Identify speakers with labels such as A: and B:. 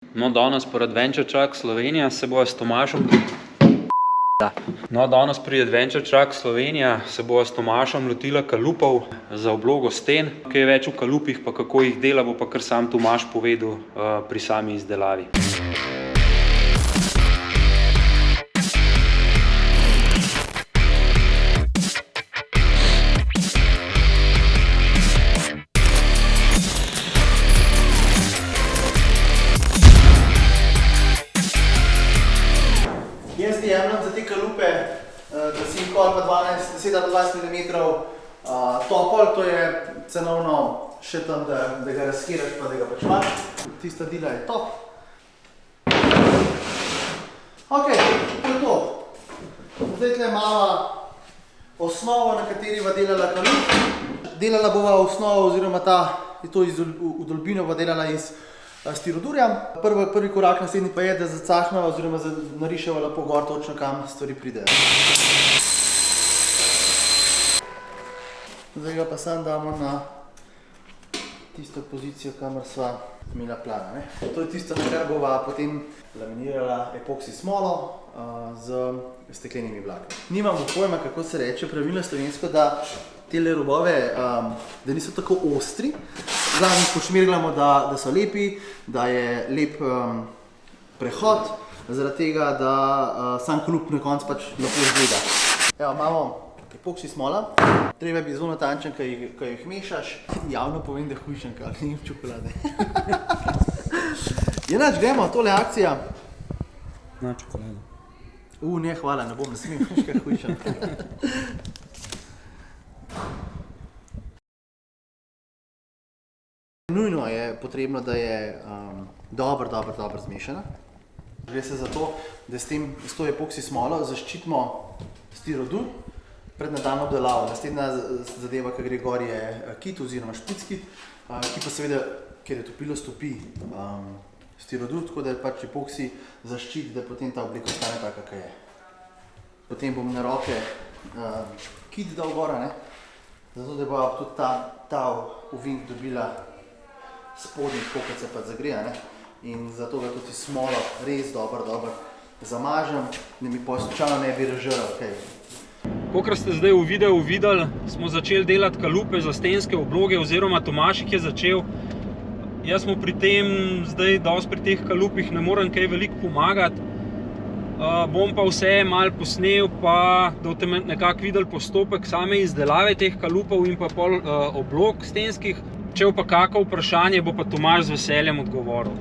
A: No, danes pri Adventure Truck Slovenija se bo s Tomašem... No, danes pri Adventure Truck Slovenija se bo s Tomašem lotila kalupov za oblogo sten. Kaj več v kalupih, pa kako jih dela, bo pa kar sam Tomaš povedal pri sami izdelavi.
B: Jaz ti jemljem za te kalupe, da si jih kol pa 10-20 mm topol, to je cenovno še tam, da ga razhiraš pa da ga pač imaš. Tista dila je top. Ok, to je to. Zdaj tle malo osnovo, na kateri va delala kalup. Delala bova osnovo oziroma to vdolbino va delala iz stirodurja. Prvi korak naslednji pa je, da zacahnava oziroma nariševa lepo gor točno kam stvari pridejo. Zdaj ga pa sam damo na tisto pozicijo, kamor sva imela plana. To je tisto, na kar bova potem laminirala epoksi smolo z steklenimi vlakni. Nimamo pojma, kako se reče pravilno slovensko, da tele robove, da niso tako ostri. Glavno pošmirglamo, da so lepi, da je lep prehod, zaradi tega, da sam kalup na koncu pač lepo izgleda. Evo, imamo epoksi smola, treba bi zelo natančen, ko jih mešaš. Javno povem, da hujšanka, ali nim čokolade. Jenač, gremo, tole akcija.
A: Na čokolado.
B: Ne, hvala, ne bom, ne smem, kaj hujšanka. Nujno je potrebno, da je dobro zmešana. Gre se za to, da s to epoksi smolo zaščitimo stirodur pred nadaljnjo obdelavo. Naslednja zadeva, ki gre gor, je kit oziroma špickit, ki pa seveda, ker je topilo, stopi stirodur, tako da je pač epoksi zaščit, da potem ta oblika ostane taka, kakor je. Potem bom na roke kit dal gora, zato da bo tudi ta ovink dobila spodnji, tako kot se pa zagreja, in zato ga tudi smolo res dobro zamažem, da mi pa slučajno ne bi razžrl.
A: Kakor ste zdaj v videu videli, smo začeli delati kalupe za stenske obloge, oziroma Tomaš jih je začel. Jaz mu pri tem, zdaj dosti pri teh kalupih ne morem kaj veliko pomagati. Bom pa vse malo posnel, pa da boste nekako videli postopek same izdelave teh kalupov in pa pol oblog stenskih. Če bo pa kako vprašanje, bo pa Tomaš z veseljem odgovoril.